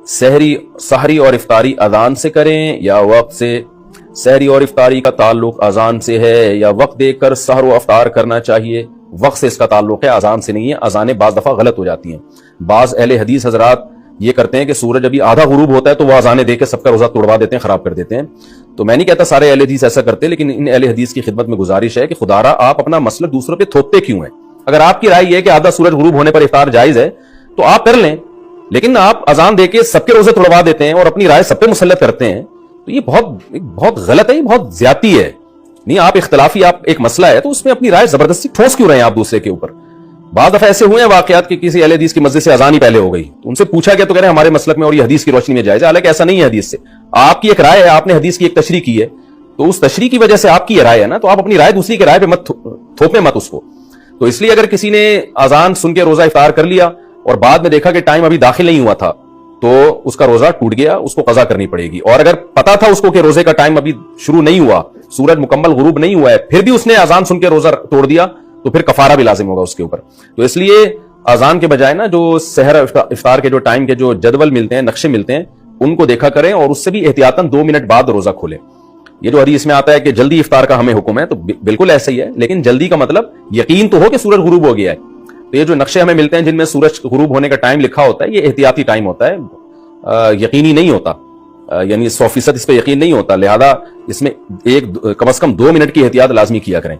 सहरी और इफ्तारी अजान से करें या वक्त से? सहरी और इफ्तारी का ताल्लुक अजान से है या वक्त देखकर सहर व अफ्तार करना चाहिए? वक्त से इसका ताल्लुक है, अजान से नहीं है। अजानें बाज दफा गलत हो जाती हैं। बाज अहले हदीस हजरात ये करते हैं कि सूरज अभी आधा गुरूब होता है तो वो अजानें देकर सबका रोजा तोड़वा देते हैं, खराब कर देते हैं। तो मैं नहीं कहता सारे अहले हदीस ऐसा करते, लेकिन इन अहले हदीस की खिदमत में गुजारिश है कि खुदारा आप अपना मसलक दूसरों पे थोपते क्यों हैं? अगर आपकी राय ये है कि आधा सूरज गुरूब होने पर इफ्तार जायज है तो आप कर लें, लेकिन आप अजान देके सबके रोजे तोड़वा देते हैं और अपनी राय सब पे मुसल्लत करते हैं, तो ये बहुत गलत है, ये बहुत ज्यादती है। नहीं, आप इख्तलाफी, आप एक मसला है तो उसमें अपनी राय जबरदस्ती ठोस क्यों रहे हैं आप दूसरे के ऊपर? बाद दफा ऐसे हुए हैं वाकयात कि किसी अहले हदीस की मस्जिद से अजान ही पहले हो गई, तो उनसे पूछा गया तो कह रहे हैं हमारे मसलक में और ये हदीस की रोशनी में जायज है। हालांकि ऐसा नहीं है, हदीस से आपकी एक राय है, आपने हदीस की एक तशरीह की है, तो उस तशरीह की वजह से आपकी ये राय है ना, तो आप अपनी राय दूसरी की राय पे मत थोपे मत उसको। तो इसलिए अगर किसी ने अजान सुन के रोजा इफ्तार कर लिया और बाद में देखा कि टाइम अभी दाखिल नहीं हुआ था तो उसका रोजा टूट गया, उसको कज़ा करनी पड़ेगी। और अगर पता था उसको कि रोजे का टाइम अभी शुरू नहीं हुआ, सूरज मुकम्मल गुरूब नहीं हुआ है, फिर भी उसने अजान सुन के रोजा तोड़ दिया तो फिर कफारा भी लाजिम होगा उसके ऊपर। तो इसलिए अजान के बजाय ना जो सहर इफ्तार के जो टाइम के जो जदवल मिलते हैं, नक्शे मिलते हैं, उनको देखा करें और उससे भी एहतियातन 2 मिनट बाद रोजा खोलें। ये जो हदीस में आता है कि जल्दी इफ्तार का हमें हुक्म है, तो बिल्कुल ऐसा ही है, लेकिन जल्दी का मतलब यकीन तो हो कि सूरज गुरूब हो गया है। तो ये जो नक्शे हमें मिलते हैं जिनमें सूरज गुरूब होने का टाइम लिखा होता है, ये एहतियाती टाइम होता है, यकीनी नहीं होता, यानी 100% इस पर यकीन नहीं होता। लिहाजा इसमें कम से कम 2 मिनट की एहतियात लाजमी किया करें।